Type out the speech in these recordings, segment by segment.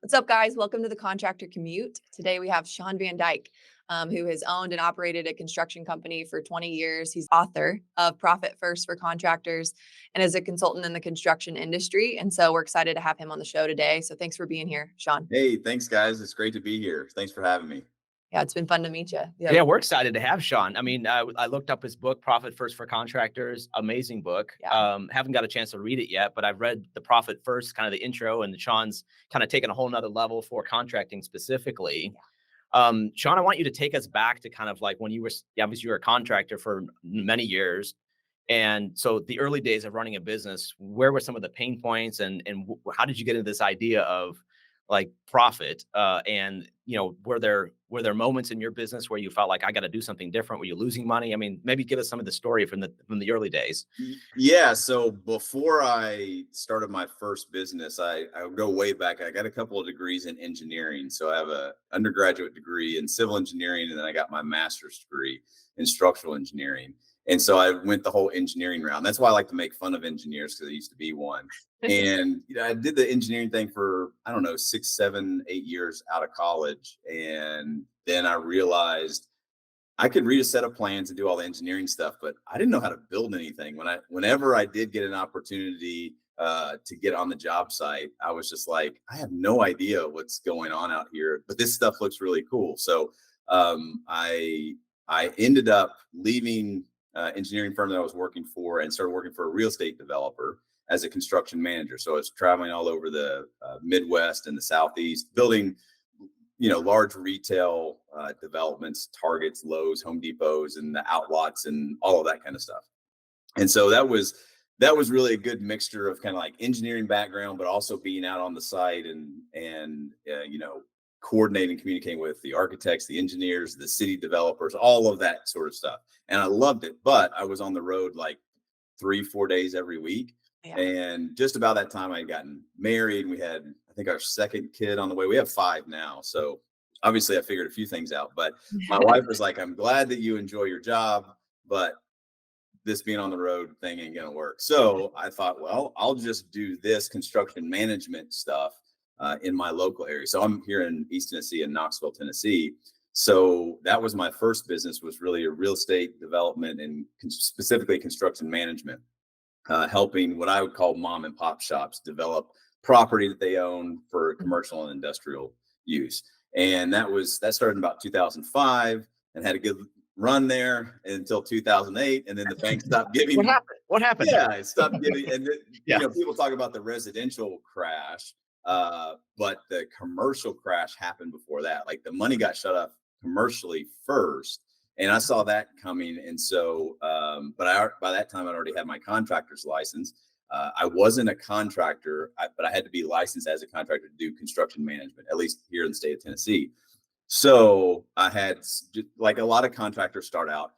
What's up, guys? Welcome to the Contractor Commute. Today we have Shawn Van Dyke, who has owned and operated a construction company for 20 years. He's author of Profit First for Contractors and is a consultant in the construction industry. And so we're excited to have him on the show today. So thanks for being here, Shawn. Hey, thanks, guys. It's great to be here. Thanks for having me. Yeah, it's been fun to meet you. Yeah. Yeah, we're excited to have Shawn. I mean, I looked up his book, Profit First for Contractors. Amazing book. Yeah. Haven't got a chance to read it yet, but I've read the Profit First, kind of the intro, and Shawn's kind of taken a whole nother level for contracting specifically. Shawn, I want you to take us back to kind of like when you were, obviously you were a contractor for many years. And so the early days of running a business, where were some of the pain points and how did you get into this idea of like profit? And were there moments in your business where you felt like I got to do something different? Were you losing money? I mean, maybe give us some of the story from the early days. Yeah. So before I started my first business, I go way back. I got a couple of degrees in engineering. So I have a undergraduate degree in civil engineering, and then I got my master's degree in structural engineering. And so I went the whole engineering route. That's why I like to make fun of engineers, because I used to be one. And I did the engineering thing for, I don't know, 6, 7, 8 years out of college. And then I realized I could read a set of plans and do all the engineering stuff, but I didn't know how to build anything. Whenever I did get an opportunity to get on the job site, I was just like, I have no idea what's going on out here, but this stuff looks really cool. So I ended up leaving engineering firm that I was working for and started working for a real estate developer as a construction manager. So I was traveling all over the Midwest and the Southeast, building, large retail developments, Targets, Lowe's, Home Depots, and the outlots and all of that kind of stuff. And so that was really a good mixture of kind of like engineering background, but also being out on the site and coordinating, communicating with the architects, the engineers, the city developers, all of that sort of stuff. And I loved it, but I was on the road like 3-4 days every week. Yeah. And just about that time I had gotten married. We had, I think, our second kid on the way. We have 5 now. So obviously I figured a few things out, but my wife was like, I'm glad that you enjoy your job, but this being on the road thing ain't going to work. So I thought, well, I'll just do this construction management stuff in my local area. So I'm here in East Tennessee, in Knoxville, Tennessee. So that was my first business, was really a real estate development and specifically construction management, helping what I would call mom and pop shops develop property that they own for commercial and industrial use. And that started in about 2005 and had a good run there until 2008. And then the bank stopped giving. What happened? Yeah, it stopped giving. And people talk about the residential crash, but the commercial crash happened before that. Like the money got shut off commercially first, and I saw that coming. And so, but by that time, I'd already had my contractor's license. I wasn't a contractor, but I had to be licensed as a contractor to do construction management, at least here in the state of Tennessee. So I had, like a lot of contractors start out,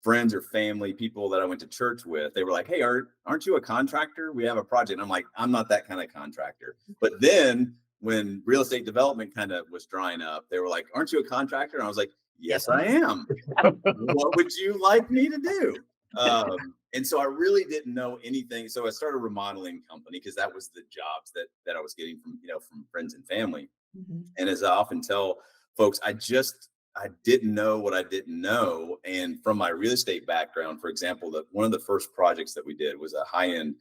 friends or family, people that I went to church with, they were like, hey, aren't you a contractor? We have a project. And I'm like, I'm not that kind of contractor. But then when real estate development kind of was drying up, they were like, aren't you a contractor? And I was like, yes, I am. What would you like me to do? And so I really didn't know anything. So I started a remodeling company, because that was the jobs that I was getting from friends and family. Mm-hmm. And as I often tell folks, I didn't know what I didn't know. And from my real estate background, for example, one of the first projects that we did was a high-end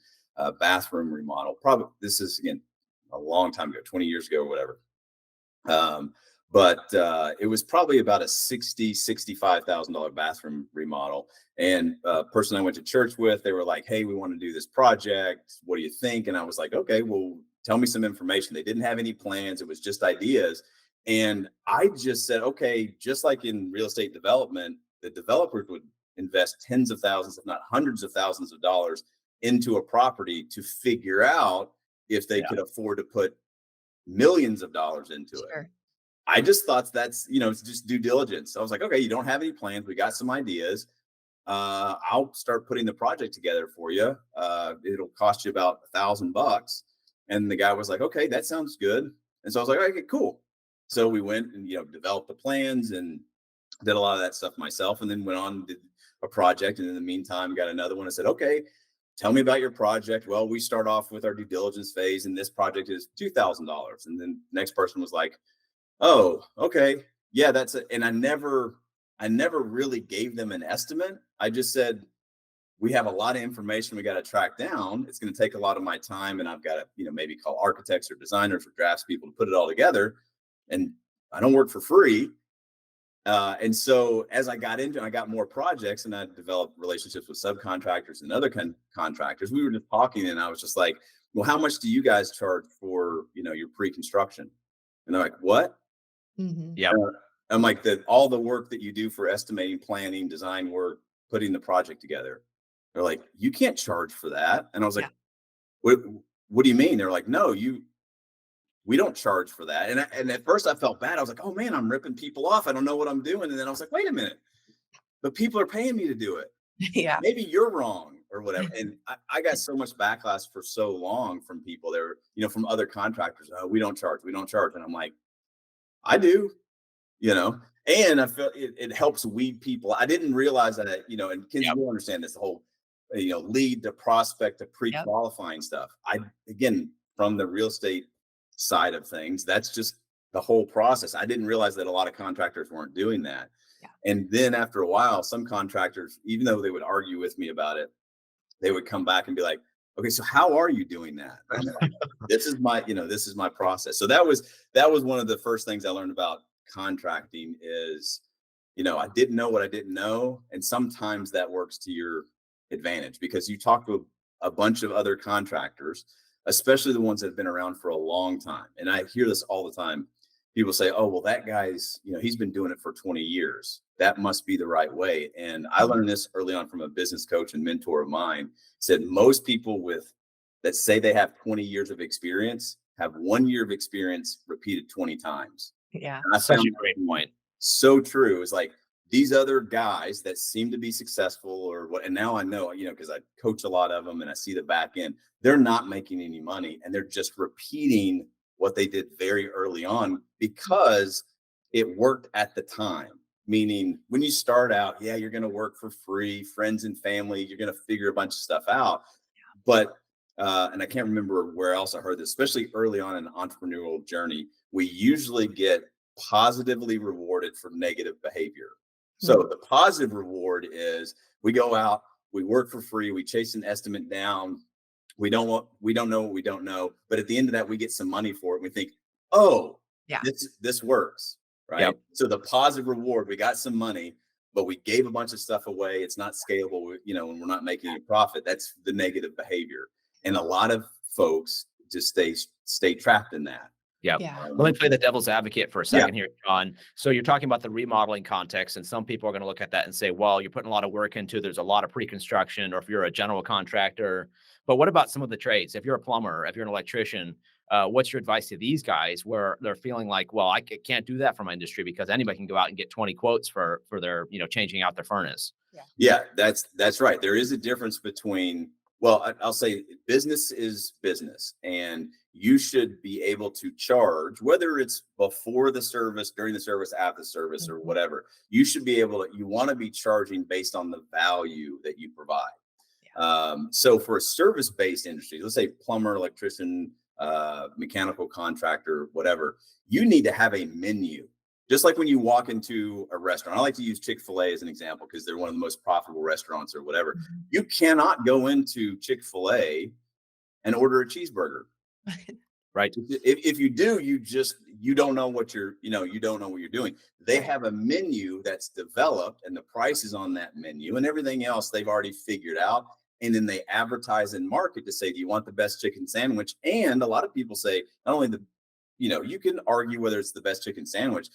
bathroom remodel. Probably, this is, again, a long time ago, 20 years ago or whatever. But it was probably about a $65,000 bathroom remodel. And a person I went to church with, they were like, hey, we want to do this project. What do you think? And I was like, okay, well, tell me some information. They didn't have any plans. It was just ideas. And I just said, okay, just like in real estate development, the developers would invest tens of thousands, if not hundreds of thousands of dollars into a property to figure out if they could afford to put millions of dollars into it. I just thought that's, it's just due diligence. So I was like, okay, you don't have any plans. We got some ideas. I'll start putting the project together for you. It'll cost you about $1,000. And the guy was like, okay, that sounds good. And so I was like, okay, cool. So we went and, developed the plans and did a lot of that stuff myself, and then went on and did a project. And in the meantime, got another one. I said, okay, tell me about your project. Well, we start off with our due diligence phase, and this project is $2,000. And then the next person was like, oh, okay, yeah, that's it. And I never really gave them an estimate. I just said, we have a lot of information we got to track down. It's going to take a lot of my time, and I've got to, maybe call architects or designers or draftspeople to put it all together. And I don't work for free. And so as I got into it, I got more projects, and I developed relationships with subcontractors and other contractors. We were just talking, and I was just like, well, how much do you guys charge for, your pre-construction? And they're like, what? Yeah. I'm like, all the work that you do for estimating, planning, design work, putting the project together. They're like, you can't charge for that. And I was like, what do you mean? They're like, no, we don't charge for that. And at first I felt bad. I was like, oh man, I'm ripping people off. I don't know what I'm doing. And then I was like, wait a minute, but people are paying me to do it. Yeah. Maybe you're wrong or whatever. And I got so much backlash for so long from people there, from other contractors. Oh, we don't charge. And I'm like, I do, and I feel it helps weed people. I didn't realize that, and Kenzie, you understand this, the whole, lead to prospect to pre-qualifying stuff. Again, from the real estate side of things, that's just the whole process. I didn't realize that a lot of contractors weren't doing that. Yeah. And then after a while, some contractors, even though they would argue with me about it, they would come back and be like, okay, so how are you doing that? Like, this is my process. So that was one of the first things I learned about contracting is, I didn't know what I didn't know. And sometimes that works to your advantage because you talk to a bunch of other contractors, especially the ones that have been around for a long time. And I hear this all the time. People say, oh, well, that guy's, he's been doing it for 20 years. That must be the right way. And I learned this early on from a business coach and mentor of mine. Said most people that say they have 20 years of experience have 1 year of experience repeated 20 times. Yeah. That's such a great point. So true. It's like these other guys that seem to be successful or what, and now I know, because I coach a lot of them and I see the back end, they're not making any money and they're just repeating what they did very early on because it worked at the time. Meaning when you start out, you're going to work for free, friends and family, you're going to figure a bunch of stuff out. But, and I can't remember where else I heard this, especially early on in an entrepreneurial journey, we usually get positively rewarded for negative behavior. So the positive reward is we go out, we work for free, we chase an estimate down. We don't know what we don't know. But at the end of that, we get some money for it. We think, oh, this works. Right. Yep. So the positive reward, we got some money, but we gave a bunch of stuff away. It's not scalable, and we're not making a profit. That's the negative behavior. And a lot of folks just stay trapped in that. Yeah. Let me play the devil's advocate for a second here, Shawn. So you're talking about the remodeling context, and some people are going to look at that and say, well, you're putting a lot of work into, there's a lot of pre-construction, or if you're a general contractor. But what about some of the trades? If you're a plumber, if you're an electrician, what's your advice to these guys where they're feeling like, well, I can't do that for my industry because anybody can go out and get 20 quotes for their, changing out their furnace? Yeah, that's right. There is a difference between, well, I'll say business is business, and you should be able to charge, whether it's before the service, during the service, after the service, or whatever. You should be you want to be charging based on the value that you provide. So for a service-based industry, let's say plumber, electrician, mechanical contractor, whatever, you need to have a menu. Just like when you walk into a restaurant, I like to use Chick-fil-A as an example because they're one of the most profitable restaurants or whatever. You cannot go into Chick-fil-A and order a cheeseburger. Right. If you do, you don't know what you don't know what you're doing. They have a menu that's developed and the price is on that menu and everything else they've already figured out. And then they advertise and market to say, do you want the best chicken sandwich? And a lot of people say, not only you can argue whether it's the best chicken sandwich,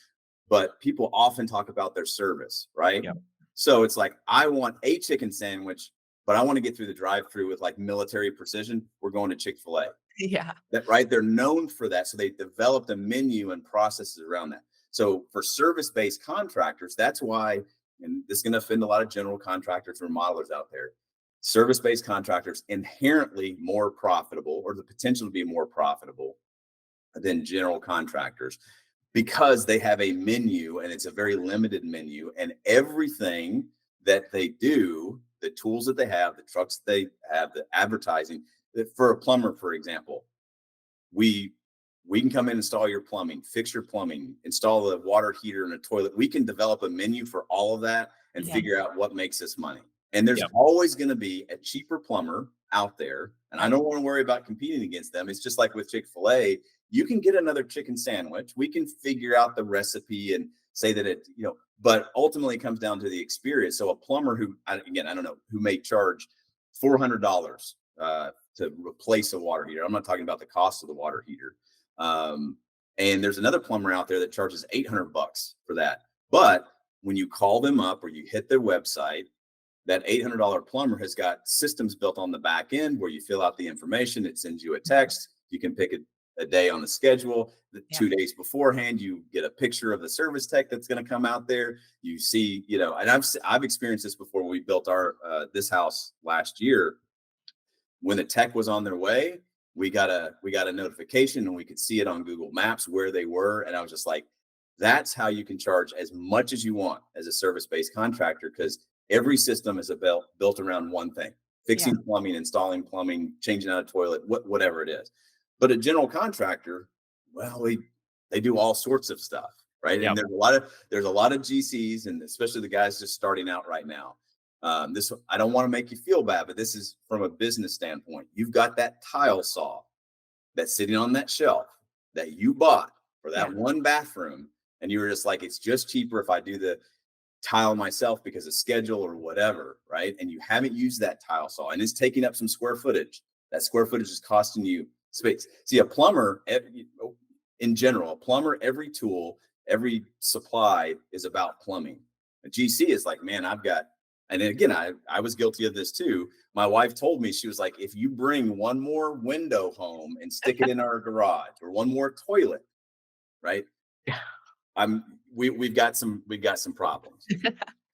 but people often talk about their service, right? Yep. So it's like, I want a chicken sandwich, but I want to get through the drive-through with like military precision. We're going to Chick-fil-A. Yeah. Right. They're known for that. So they developed a menu and processes around that. So for service-based contractors, that's why, and this is going to offend a lot of general contractors or modelers out there, service-based contractors inherently more profitable, or the potential to be more profitable than general contractors, because they have a menu and it's a very limited menu, and everything that they do the tools that they have, the trucks they have, the advertising. That for a plumber, for example, we can come in, install your plumbing, fix your plumbing, install the water heater and a toilet. We can develop a menu for all of that and figure out what makes us money. And there's always going to be a cheaper plumber out there. And I don't want to worry about competing against them. It's just like with Chick-fil-A, you can get another chicken sandwich. We can figure out the recipe and say that it, but ultimately it comes down to the experience. So a plumber who, again, I don't know, who may charge $400 to replace a water heater. I'm not talking about the cost of the water heater. And there's another plumber out there that charges $800 for that. But when you call them up or you hit their website, that $800 plumber has got systems built on the back end where you fill out the information. It sends you a text. You can pick a day on the schedule. 2 days beforehand, you get a picture of the service tech that's going to come out there. You see, and I've experienced this before. We built our this house last year. When the tech was on their way, we got a notification and we could see it on Google Maps where they were. And I was just like, that's how you can charge as much as you want as a service-based contractor, because every system is built around one thing: fixing plumbing, installing plumbing, changing out a toilet, whatever it is. But a general contractor, well, they do all sorts of stuff, right? And there's a lot of GCs, and especially the guys just starting out right now. I don't want to make you feel bad, but this is from a business standpoint. You've got that tile saw that's sitting on that shelf that you bought for that one bathroom, and you were just like, it's just cheaper if I do the tile myself because of schedule or whatever, right? And you haven't used that tile saw, and it's taking up some square footage. That square footage is costing you space. See, a plumber, in general, every tool, every supply is about plumbing. A GC is like, man, and again, I was guilty of this too. My wife told me, she was like, if you bring one more window home and stick it in our garage, or one more toilet, right? We've got some problems.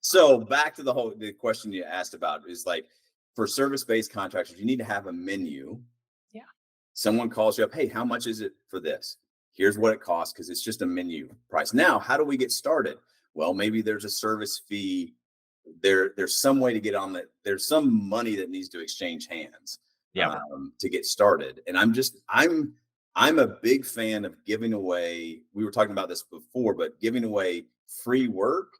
So back to the question you asked about is like, for service-based contractors, you need to have a menu. Yeah. Someone calls you up, hey, how much is it for this? Here's what it costs, because it's just a menu price. Now, how do we get started? Well, maybe there's a service fee. There's some way to get on that. There's some money that needs to exchange hands to get started. And I'm a big fan of giving away. We were talking about this before, but giving away free work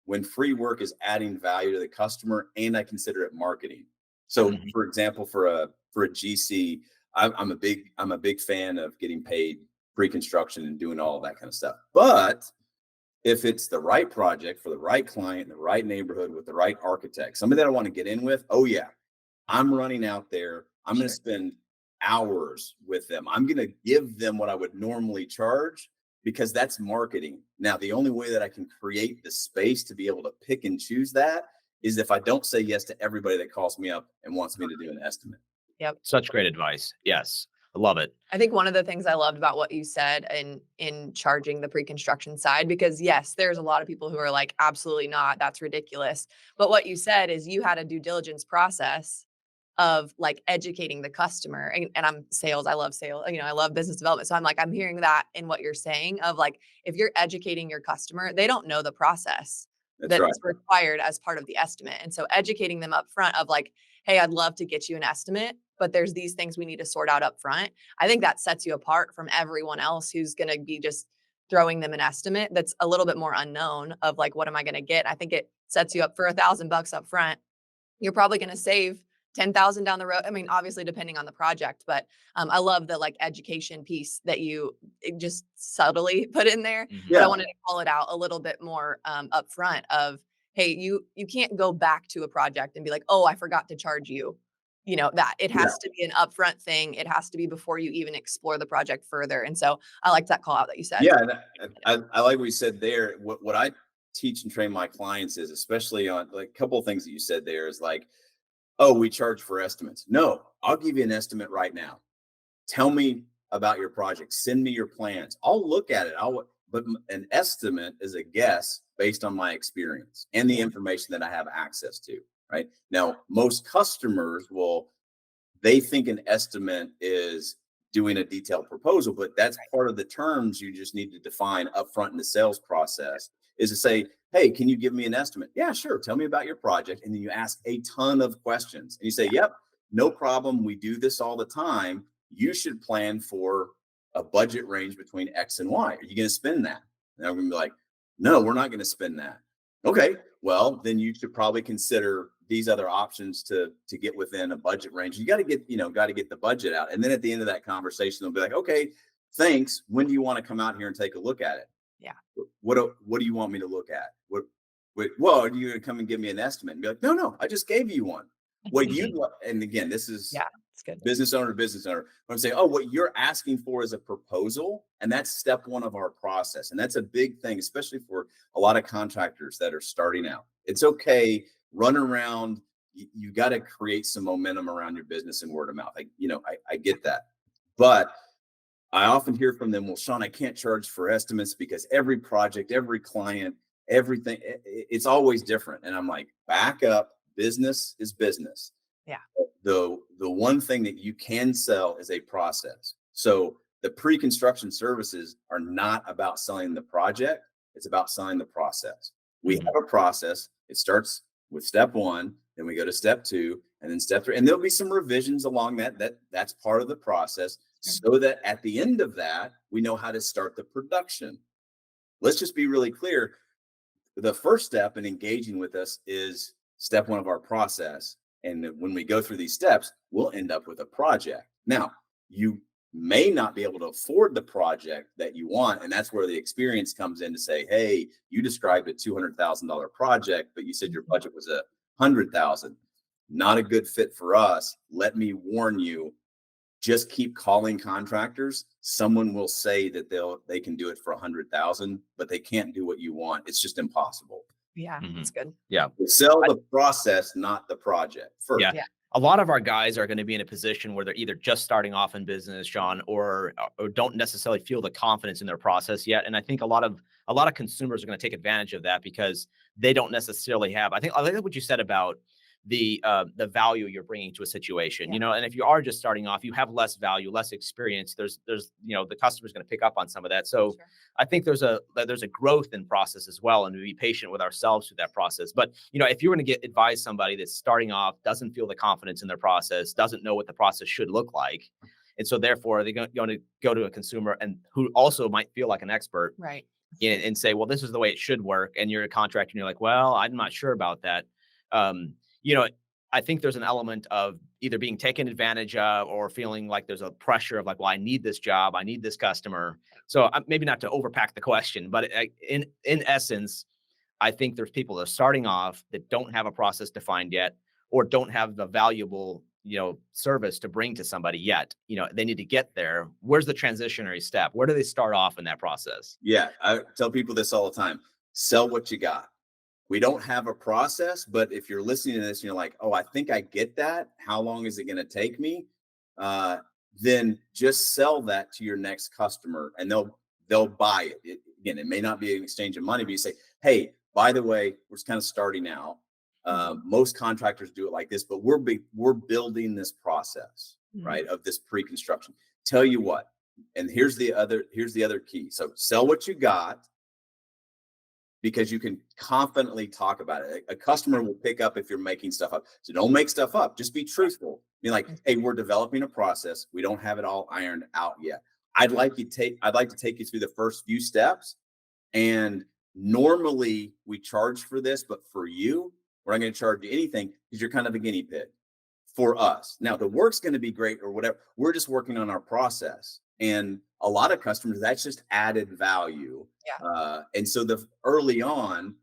when free work is adding value to the customer, and I consider it marketing. So, for example, for a GC, I'm a big fan of getting paid pre-construction and doing all of that kind of stuff. But if it's the right project for the right client, in the right neighborhood, with the right architect, somebody that I want to get in with, I'm running out there. I'm going to spend hours with them. I'm going to give them what I would normally charge, because that's marketing. Now, the only way that I can create the space to be able to pick and choose that is if I don't say yes to everybody that calls me up and wants me to do an estimate. Yep. Such great advice. Yes. I love it. I think one of the things I loved about what you said in charging the pre-construction side, because yes, there's a lot of people who are like, absolutely not, that's ridiculous. But what you said is you had a due diligence process of like educating the customer. And I'm sales. I love sales. I love business development. So I'm hearing that in what you're saying of like, if you're educating your customer, they don't know the process that's required as part of the estimate. And so educating them up front of like, hey, I'd love to get you an estimate, but there's these things we need to sort out up front. I think that sets you apart from everyone else who's going to be just throwing them an estimate that's a little bit more unknown of like, what am I going to get? I think it sets you up for $1,000 up front. You're probably going to save 10,000 down the road. I mean, obviously depending on the project, but I love the like education piece that you just subtly put in there. But I wanted to call it out a little bit more upfront of, hey, you can't go back to a project and be like, oh, I forgot to charge you. That it has to be an upfront thing. It has to be before you even explore the project further. And so I like that call out that you said. Yeah, and I like what you said there. What I teach and train my clients is, especially on like a couple of things that you said there, is like, oh, we charge for estimates. No, I'll give you an estimate right now. Tell me about your project. Send me your plans. I'll look at it. But an estimate is a guess based on my experience and the information that I have access to. Right now, most customers they think an estimate is doing a detailed proposal, but that's part of the terms you just need to define upfront in the sales process. is to say, hey, can you give me an estimate? Yeah, sure. Tell me about your project. And then you ask a ton of questions and you say, yep, no problem. We do this all the time. You should plan for a budget range between X and Y. Are you going to spend that? And I'm going to be like, no, we're not going to spend that. Okay, well, then you should probably consider these other options to get within a budget range. You got to get the budget out. And then at the end of that conversation, they'll be like, okay, thanks. When do you want to come out here and take a look at it? Yeah. What do you want me to look at? Well, are you going to come and give me an estimate? And be like, no, I just gave you one. What you, and again, this is it's good. business owner to business owner. I'm saying, oh, what you're asking for is a proposal. And that's step one of our process. And that's a big thing, especially for a lot of contractors that are starting out. It's okay, run around. You got to create some momentum around your business and word of mouth. I get that. But I often hear from them, well, Shawn, I can't charge for estimates because every project, every client, everything, it's always different. And I'm like, back up. Business is business. Yeah. The one thing that you can sell is a process. So the pre-construction services are not about selling the project. It's about selling the process. We have a process. It starts with step one, then we go to step two, and then step three. And there'll be some revisions along that's part of the process, so that at the end of that, we know how to start the production. Let's just be really clear. The first step in engaging with us is step one of our process. And when we go through these steps, we'll end up with a project. Now, you may not be able to afford the project that you want. And that's where the experience comes in to say, hey, you described a $200,000 project, but you said your budget was $100,000. Not a good fit for us. Let me warn you, just keep calling contractors. Someone will say that they can do it for 100,000, but they can't do what you want. It's just impossible. Yeah, that's good. Yeah. Sell the process, not the project first. Yeah. A lot of our guys are going to be in a position where they're either just starting off in business, Shawn, or don't necessarily feel the confidence in their process yet. And I think a lot of consumers are going to take advantage of that because they don't necessarily have. I think what you said about the value you're bringing to a situation, and if you are just starting off, you have less value, less experience. There's the customer's going to pick up on some of that. So I think there's a growth in process as well, and to be patient with ourselves through that process. But if you were to advise somebody that's starting off, doesn't feel the confidence in their process, doesn't know what the process should look like, and so therefore they're going to go to a consumer and who also might feel like an expert, right, and say, well, this is the way it should work, and you're a contractor and you're like, well, I'm not sure about that. I think there's an element of either being taken advantage of or feeling like there's a pressure of like, well, I need this job, I need this customer. So maybe not to overpack the question, but in essence, I think there's people that are starting off that don't have a process defined yet, or don't have the valuable, service to bring to somebody yet. They need to get there. Where's the transitionary step? Where do they start off in that process? Yeah, I tell people this all the time: sell what you got. We don't have a process, but if you're listening to this and you're like, oh, I think I get that. How long is it going to take me? Then just sell that to your next customer and they'll buy it. Again, it may not be an exchange of money, but you say, hey, by the way, we're just kind of starting out. Most contractors do it like this, but we're building this process, right, of this pre-construction. Tell you what, and here's the other key. So sell what you got, because you can confidently talk about it. A customer will pick up if you're making stuff up. So don't make stuff up. Just be truthful. Be like, hey, we're developing a process. We don't have it all ironed out yet. I'd like to take you through the first few steps. And normally we charge for this, but for you, we're not going to charge you anything because you're kind of a guinea pig for us. Now, the work's going to be great or whatever. We're just working on our process. And a lot of customers, that's just added value. And so early on,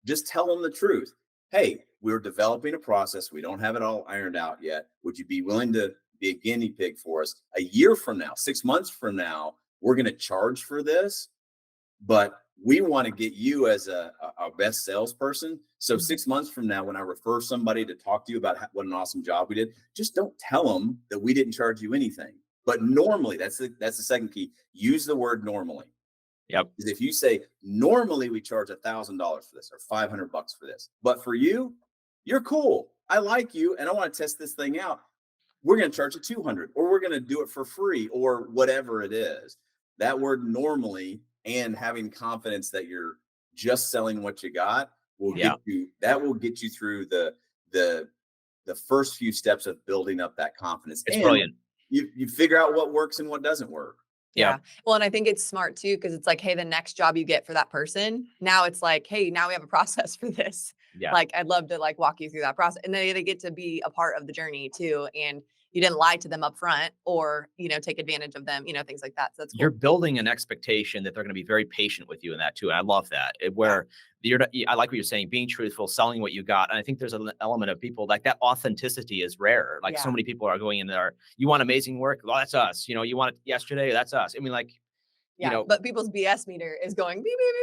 just tell them the truth. Hey, we're developing a process. We don't have it all ironed out yet. Would you be willing to be a guinea pig for us? A year from now, 6 months from now, we're going to charge for this, but we want to get you as our best salesperson. So 6 months from now, when I refer somebody to talk to you about what an awesome job we did, just don't tell them that we didn't charge you anything. But normally, that's the second key. Use the word normally. Yep. Because if you say normally we charge $1,000 for this or $500 for this, but for you, you're cool. I like you and I want to test this thing out. We're going to charge you $200, or we're going to do it for free, or whatever it is. That word normally, and having confidence that you're just selling what you got will Yeah. get you, that will get you through the first few steps of building up that confidence. It's And brilliant. you figure out what works and what doesn't work. Yeah. Yeah. Well, and I think it's smart too, because it's like, hey, the next job you get for that person, now it's like, hey, now we have a process for this. Yeah. Like, I'd love to like walk you through that process. And they get to be a part of the journey too. And you didn't lie to them up front or, take advantage of them, things like that. So that's cool. You're building an expectation that they're going to be very patient with you in that too. And I love that. I like what you're saying, being truthful, selling what you got. And I think there's an element of people like that authenticity is rare. Like so many people are going in there. You want amazing work? Well, that's us. You want it yesterday? That's us. I mean, like, but people's BS meter is going beep, beep,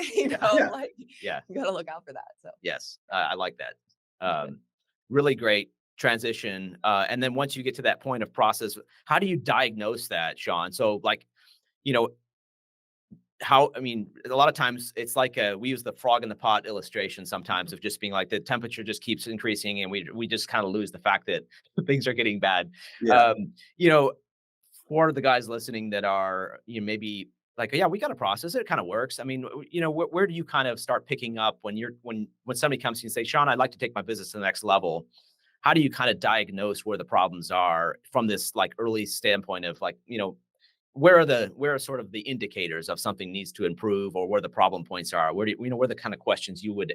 beep, beep, like, you got to look out for that. So yes, I like that. Really great transition. And then once you get to that point of process, how do you diagnose that, Shawn? So like, a lot of times it's like we use the frog in the pot illustration sometimes of just being like the temperature just keeps increasing and we just kind of lose the fact that things are getting bad. Yeah. For the guys listening that are, maybe like, yeah, we got to process it. It kind of works. I mean, where do you kind of start picking up when somebody comes to you and say, Shawn, I'd like to take my business to the next level. How do you kind of diagnose where the problems are from this like early standpoint of like, where are sort of the indicators of something needs to improve or where the problem points are? Where where are the kind of questions you would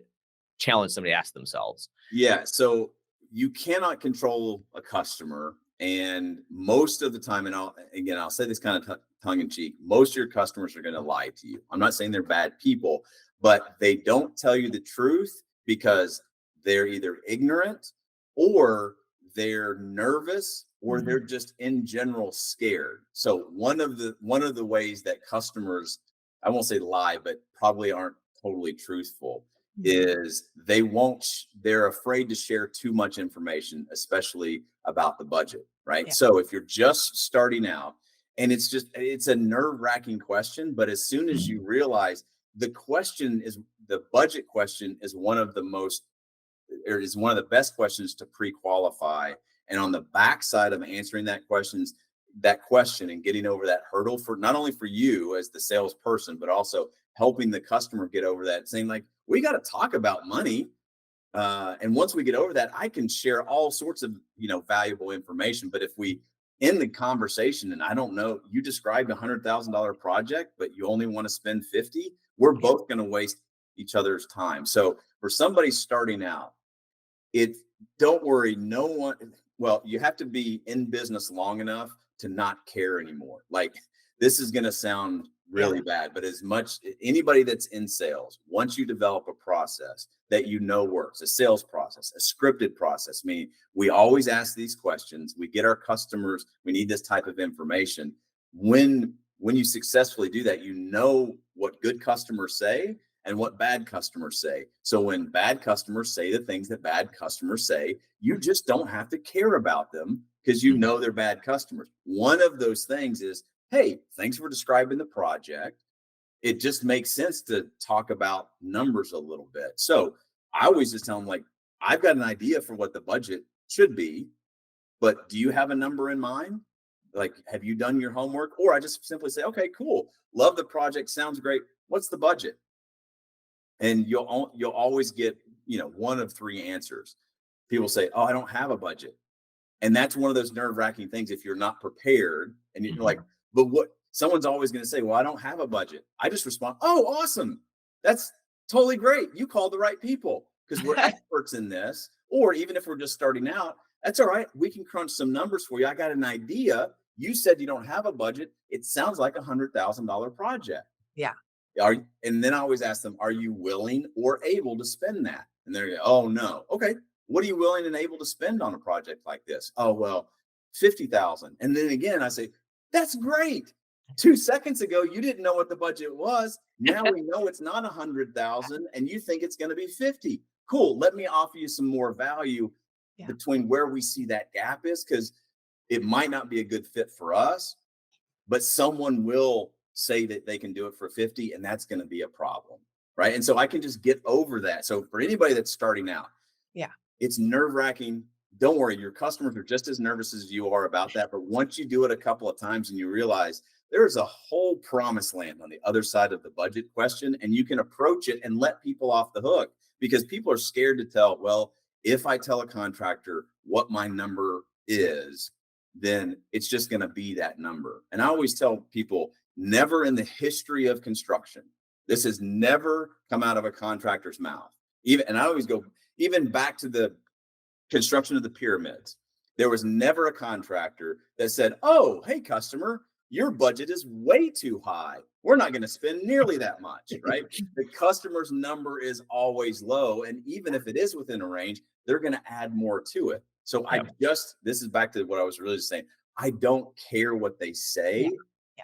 challenge somebody to ask themselves? Yeah. So you cannot control a customer. And most of the time, and I'll say this kind of tongue in cheek, most of your customers are going to lie to you. I'm not saying they're bad people, but they don't tell you the truth because they're either ignorant or they're nervous or they're just in general scared. So one of the ways that customers, I won't say lie, but probably aren't totally truthful is they're afraid to share too much information, especially about the budget, right? Yeah. So if you're just starting out and it's a nerve-wracking question, but as soon as you realize the budget question is one of the best questions to pre-qualify. And on the backside of answering that question and getting over that hurdle for not only for you as the salesperson, but also helping the customer get over that, saying like, we got to talk about money. And once we get over that, I can share all sorts of, valuable information. But if we end the conversation and I don't know, you described $100,000 project, but you only want to spend 50, we're both going to waste each other's time. So for somebody starting out, don't worry, you have to be in business long enough to not care anymore. Like this is going to sound really bad, but anybody that's in sales, once you develop a process that works, a sales process, a scripted process, meaning we always ask these questions, we get our customers, we need this type of information. When you successfully do that, what good customers say and what bad customers say. So when bad customers say the things that bad customers say, you just don't have to care about them because they're bad customers. One of those things is, hey, thanks for describing the project. It just makes sense to talk about numbers a little bit. So I always just tell them like, I've got an idea for what the budget should be, but do you have a number in mind? Like, have you done your homework? Or I just simply say, okay, cool. Love the project. Sounds great. What's the budget? And you'll always get, one of three answers. People say, oh, I don't have a budget. And that's one of those nerve-wracking things if you're not prepared and you're like, but someone's always going to say, well, I don't have a budget. I just respond, oh, awesome. That's totally great. You called the right people because we're experts in this. Or even if we're just starting out, that's all right. We can crunch some numbers for you. I got an idea. You said you don't have a budget. It sounds like $100,000 project. Yeah. And then I always ask them, are you willing or able to spend that? And they're, oh, no. Okay. What are you willing and able to spend on a project like this? Oh, well, 50,000. And then again, I say, that's great. 2 seconds ago, you didn't know what the budget was. Now we know it's not 100,000 and you think it's going to be 50. Cool. Let me offer you some more value between where we see that gap is, because it might not be a good fit for us, but someone will say that they can do it for 50 and that's going to be a problem. Right. And so I can just get over that. So for anybody that's starting out, it's nerve-wracking. Don't worry, your customers are just as nervous as you are about that. But once you do it a couple of times and you realize there's a whole promised land on the other side of the budget question, and you can approach it and let people off the hook, because people are scared to tell, well, if I tell a contractor what my number is, then it's just going to be that number. And I always tell people, never in the history of construction, this has never come out of a contractor's mouth. And I always go, even back to the construction of the pyramids, there was never a contractor that said, oh, hey, customer, your budget is way too high. We're not going to spend nearly that much, right? The customer's number is always low. And even if it is within a range, they're going to add more to it. So this is back to what I was really saying. I don't care what they say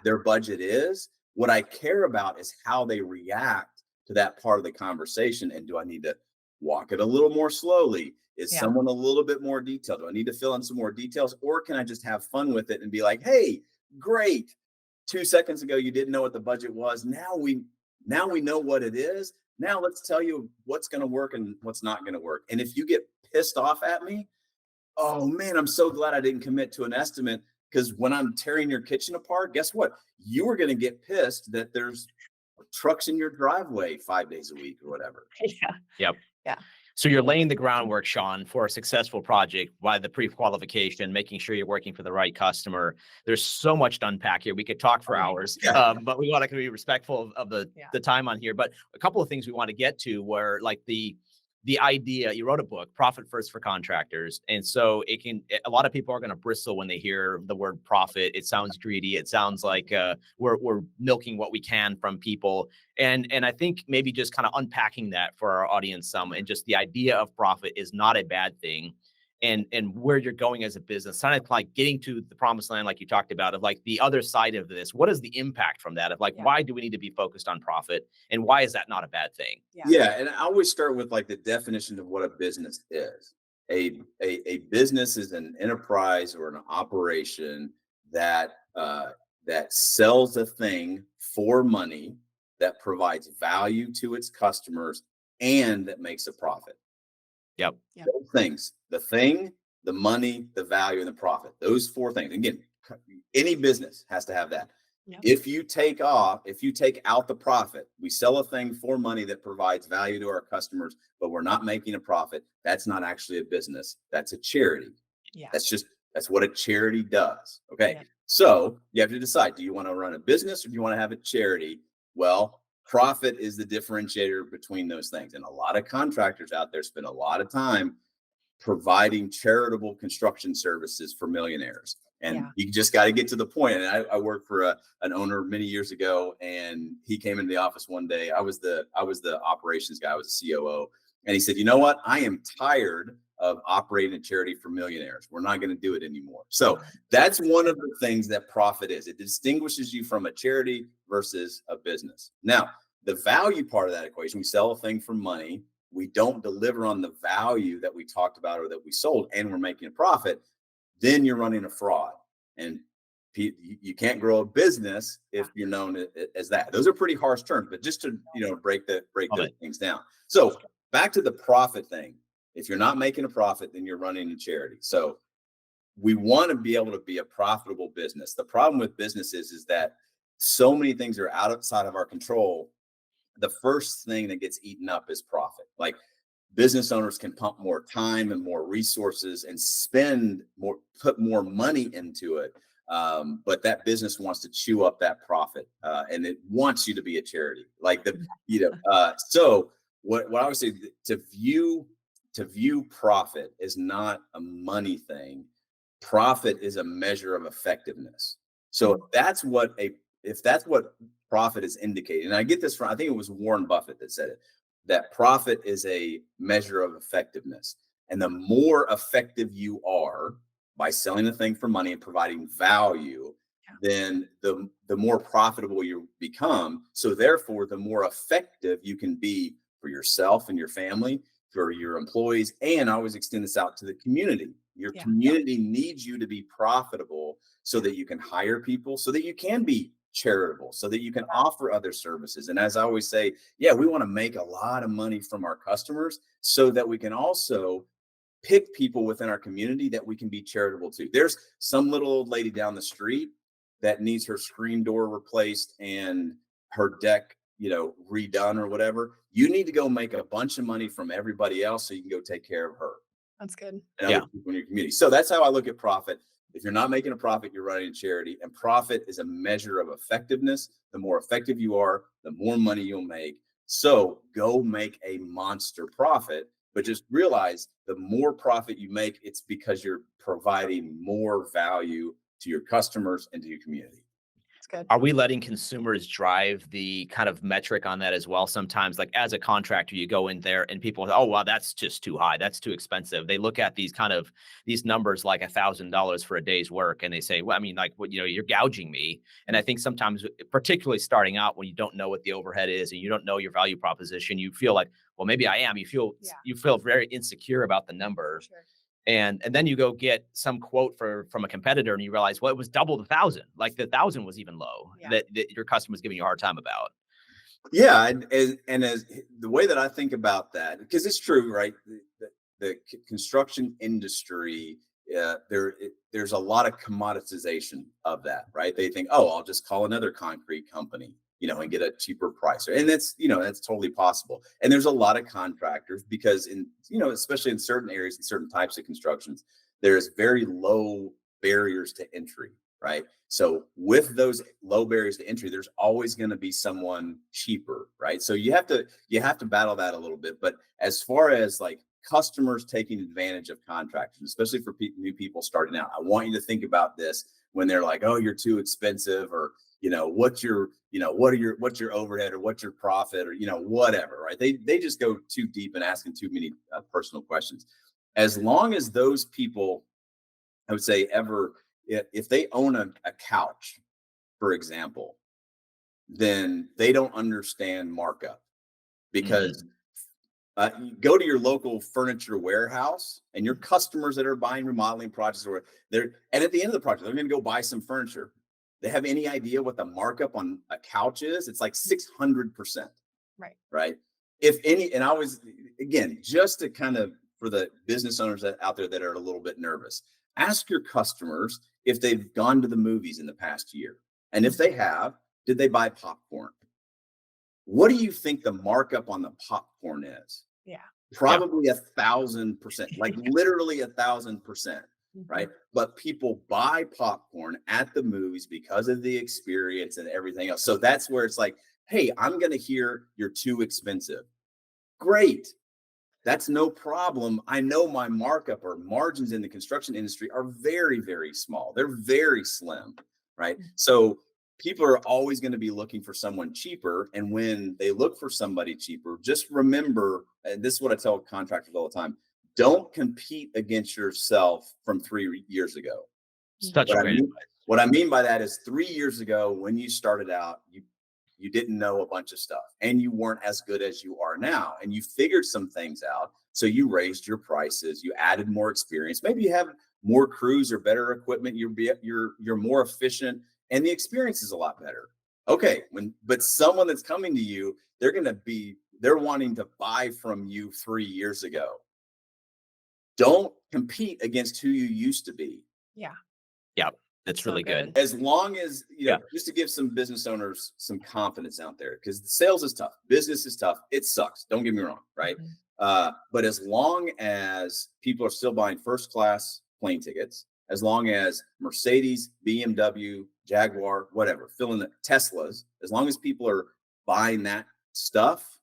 their budget is. What I care about is how they react to that part of the conversation. And do I need to walk it a little more slowly? Is someone a little bit more detailed? Do I need to fill in some more details? Or can I just have fun with it and be like, hey, great. 2 seconds ago, you didn't know what the budget was. Now we know what it is. Now let's tell you what's going to work and what's not going to work. And if you get pissed off at me, oh man, I'm so glad I didn't commit to an estimate, because when I'm tearing your kitchen apart, guess what? You were going to get pissed that there's trucks in your driveway 5 days a week or whatever. Yep. Yeah. So you're laying the groundwork, Shawn, for a successful project by the pre-qualification, making sure you're working for the right customer. There's so much to unpack here. We could talk for hours, but we want to be respectful of the time on here. But a couple of things we want to get to were like the idea. You wrote a book, Profit First for Contractors. And so a lot of people are going to bristle when they hear the word profit. It sounds greedy. It sounds like we're milking what we can from people. And I think maybe just kind of unpacking that for our audience some, and just the idea of profit is not a bad thing. And where you're going as a business, kind of like getting to the promised land, like you talked about, of like the other side of this. What is the impact from that? Of like, why do we need to be focused on profit, and why is that not a bad thing? Yeah, and I always start with like the definition of what a business is. A business is an enterprise or an operation that sells a thing for money, that provides value to its customers, and that makes a profit. Yep. Those things, the thing, the money, the value, and the profit. Those four things. Again, any business has to have that. Yep. If you take out the profit, we sell a thing for money that provides value to our customers, but we're not making a profit, that's not actually a business. That's a charity. Yeah. That's what a charity does. Okay. Yeah. So you have to decide, do you want to run a business or do you want to have a charity? Well, profit is the differentiator between those things. And a lot of contractors out there spend a lot of time providing charitable construction services for millionaires. And you just got to get to the point. And I worked for an owner many years ago, and he came into the office one day. I was the operations guy. I was a COO. And he said, you know what? I am tired of operating a charity for millionaires. We're not going to do it anymore. So that's one of the things that profit is. It distinguishes you from a charity versus a business. Now, the value part of that equation, we sell a thing for money. We don't deliver on the value that we talked about or that we sold, and we're making a profit. Then you're running a fraud, and you can't grow a business if you're known as that. Those are pretty harsh terms, but just to break those things down. So back to the profit thing. If you're not making a profit, then you're running a charity. So we want to be able to be a profitable business. The problem with businesses is that so many things are outside of our control. The first thing that gets eaten up is profit. Like, business owners can pump more time and more resources and put more money into it. But that business wants to chew up that profit, and it wants you to be a charity. Like so what I would say, to view profit is not a money thing. Profit is a measure of effectiveness. So if that's what profit is indicating, and I get this from, I think it was Warren Buffett that said it, that profit is a measure of effectiveness. And the more effective you are by selling a thing for money and providing value, then the more profitable you become. So therefore, the more effective you can be for yourself and your family, for your employees. And I always extend this out to the community. Your community needs you to be profitable so that you can hire people, so that you can be charitable, so that you can offer other services. And as I always say, we want to make a lot of money from our customers so that we can also pick people within our community that we can be charitable to. There's some little old lady down the street that needs her screen door replaced and her deck, redone or whatever, you need to go make a bunch of money from everybody else so you can go take care of her That's good. and Yeah. other people in your community. So that's how I look at profit. If you're not making a profit, you're running a charity, and profit is a measure of effectiveness. The more effective you are, the more money you'll make. So go make a monster profit, but just realize the more profit you make, it's because you're providing more value to your customers and to your community. That's good. Are we letting consumers drive the kind of metric on that as well? Sometimes, like as a contractor, you go in there and people, oh, wow, that's just too high. That's too expensive. They look at these numbers like $1,000 for a day's work, and they say, well, I mean, like, you're gouging me. And I think sometimes, particularly starting out, when you don't know what the overhead is and you don't know your value proposition, you feel like, well, maybe I am. You feel very insecure about the number. Sure. And then you go get some quote from a competitor and you realize, well, it was double the 1,000. Like the 1,000 was even low that your customer's giving you a hard time about. Yeah, and as the way that I think about that, because it's true, right? The construction industry, there's a lot of commoditization of that, right? They think, oh, I'll just call another concrete company, and get a cheaper price, and that's totally possible. And there's a lot of contractors because especially in certain areas and certain types of constructions, there's very low barriers to entry. Right. So with those low barriers to entry, there's always going to be someone cheaper. Right. So you have to battle that a little bit. But as far as like customers taking advantage of contractors, especially for new people starting out, I want you to think about this when they're like, oh, you're too expensive, or, what's your overhead, or what's your profit, or, whatever. Right. They just go too deep and asking too many personal questions. As long as those people, I would say, if they own a couch, for example, then they don't understand markup, because you go to your local furniture warehouse and your customers that are buying remodeling projects, and at the end of the project, they're going to go buy some furniture. They have any idea what the markup on a couch is? It's like 600%. Right. Right. If any, and I was, again, just to kind of, for the business owners out there that are a little bit nervous, ask your customers if they've gone to the movies in the past year. And if they have, did they buy popcorn? What do you think the markup on the popcorn is? Yeah. Probably 1,000%, like literally 1,000%, right? But people buy popcorn at the movies because of the experience and everything else. So that's where it's like, hey, I'm going to hear you're too expensive. Great. That's no problem. I know my markup or margins in the construction industry are very, very small. They're very slim, right? So people are always going to be looking for someone cheaper. And when they look for somebody cheaper, just remember, and this is what I tell contractors all the time, don't compete against yourself from 3 years ago. What I mean by that is 3 years ago, when you started out, you didn't know a bunch of stuff and you weren't as good as you are now. And you figured some things out. So you raised your prices, you added more experience. Maybe you have more crews or better equipment. You're more efficient and the experience is a lot better. Okay. But someone that's coming to you, they're wanting to buy from you 3 years ago. Don't compete against who you used to be. Yeah. Yep. That's really good. As long as, just to give some business owners some confidence out there, because the sales is tough. Business is tough. It sucks. Don't get me wrong. Right. But as long as people are still buying first class plane tickets, as long as Mercedes, BMW, Jaguar, whatever, fill in the Teslas, as long as people are buying that stuff,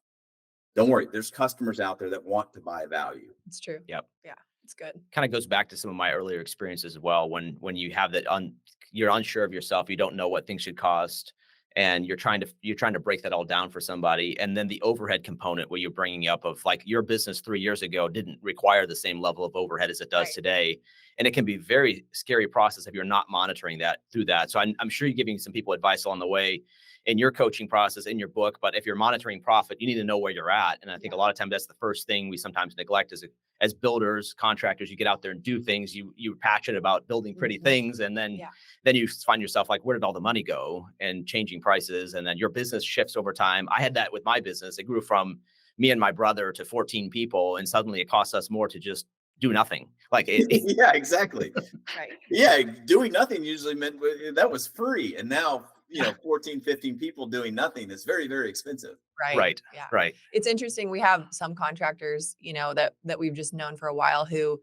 don't worry. There's customers out there that want to buy value. It's true. Yep. Yeah. It's good. Kind of goes back to some of my earlier experiences as well. When you have that, you're unsure of yourself, you don't know what things should cost, and you're trying to break that all down for somebody. And then the overhead component, where you're bringing up of like your business 3 years ago didn't require the same level of overhead as it does today, and it can be very scary process if you're not monitoring that through that. So I'm sure you're giving some people advice along the way in your coaching process, in your book. But if you're monitoring profit, you need to know where you're at. And I think a lot of times that's the first thing we sometimes neglect as builders, contractors. You get out there and do things. You're passionate about building pretty things, and then you find yourself like, where did all the money go? And changing prices, and then your business shifts over time. I had that with my business. It grew from me and my brother to 14 people, and suddenly it costs us more to just do nothing. Like Yeah, exactly. Right. Yeah, doing nothing usually meant that was free. And now, 14, 15 people doing nothing is very, very expensive. Right. right, Yeah. right. It's interesting. We have some contractors, that we've just known for a while who,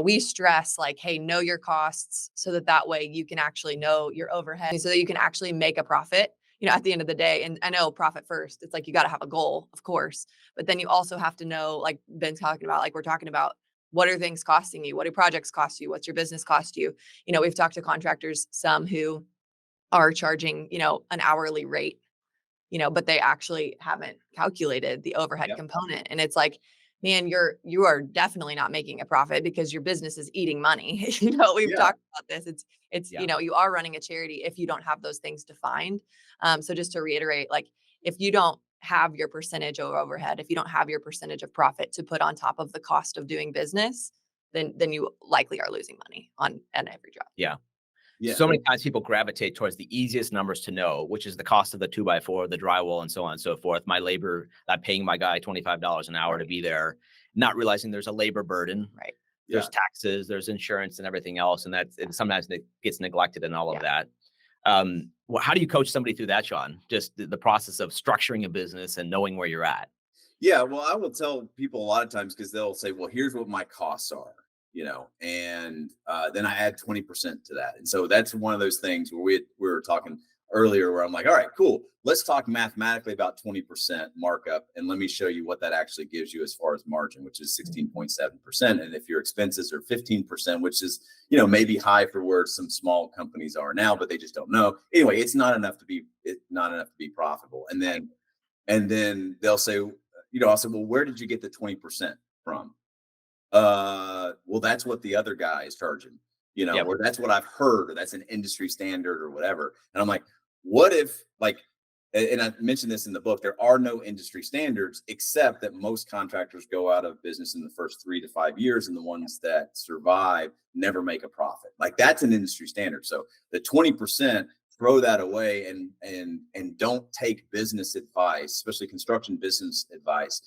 we stress like, hey, know your costs so that way you can actually know your overhead so that you can actually make a profit, at the end of the day. And I know profit first, it's like, you got to have a goal, of course, but then you also have to know, like Ben's talking about, like we're talking about, what are things costing you? What do projects cost you? What's your business cost you? We've talked to contractors, some who are charging, an hourly rate, but they actually haven't calculated the overhead Yep. component. And it's like, man, you are definitely not making a profit because your business is eating money. We've Yeah. talked about this. It's, Yeah. you are running a charity if you don't have those things defined. So just to reiterate, like if you don't have your percentage of overhead, if you don't have your percentage of profit to put on top of the cost of doing business, then you likely are losing money on every job. Yeah. Yeah. So many times people gravitate towards the easiest numbers to know, which is the cost of the 2x4, the drywall, and so on and so forth. My labor, I'm paying my guy $25 an hour to be there, not realizing there's a labor burden. Right. Yeah. There's taxes, there's insurance and everything else. And sometimes it gets neglected in all of that. How do you coach somebody through that, Shawn? Just the process of structuring a business and knowing where you're at. Yeah, well, I will tell people a lot of times because they'll say, well, here's what my costs are, and then I add 20% to that. And so that's one of those things where we were talking earlier where I'm like, all right, cool. Let's talk mathematically about 20% markup. And let me show you what that actually gives you as far as margin, which is 16.7%. And if your expenses are 15%, which is, maybe high for where some small companies are now, but they just don't know. Anyway, it's not enough to be profitable. And then they'll say, I'll say, well, where did you get the 20% from? Well, that's what the other guy is charging, Yep. or that's what I've heard, or that's an industry standard or whatever. And I'm like, what if and I mentioned this in the book, there are no industry standards, except that most contractors go out of business in the first 3 to 5 years. And the ones that survive never make a profit. Like that's an industry standard. So the 20%, throw that away and don't take business advice, especially construction business advice,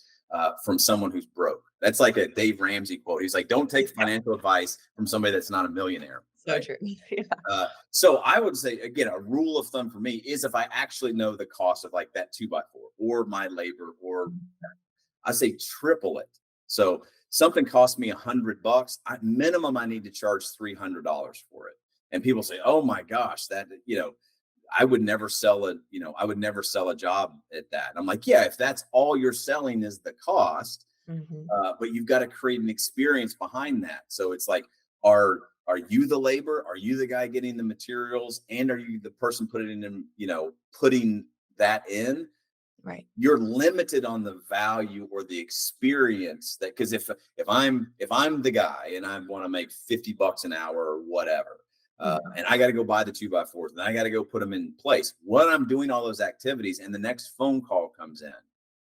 from someone who's broke. That's like a Dave Ramsey quote. He's like, don't take financial advice from somebody that's not a millionaire. So right? true. Yeah. So I would say, again, a rule of thumb for me is if I actually know the cost of like that 2x4 or my labor, or I say triple it. So something costs me $100, minimum I need to charge $300 for it. And people say, oh my gosh, that, I would never sell a job at that. And I'm like, yeah, if that's all you're selling is the cost, but you've got to create an experience behind that. So it's like, are you the labor? Are you the guy getting the materials? And are you the person putting that in? Right. You're limited on the value or the experience that, because if I'm the guy and I want to make $50 an hour or whatever, and I got to go buy the 2x4s and I got to go put them in place. When I'm doing all those activities and the next phone call comes in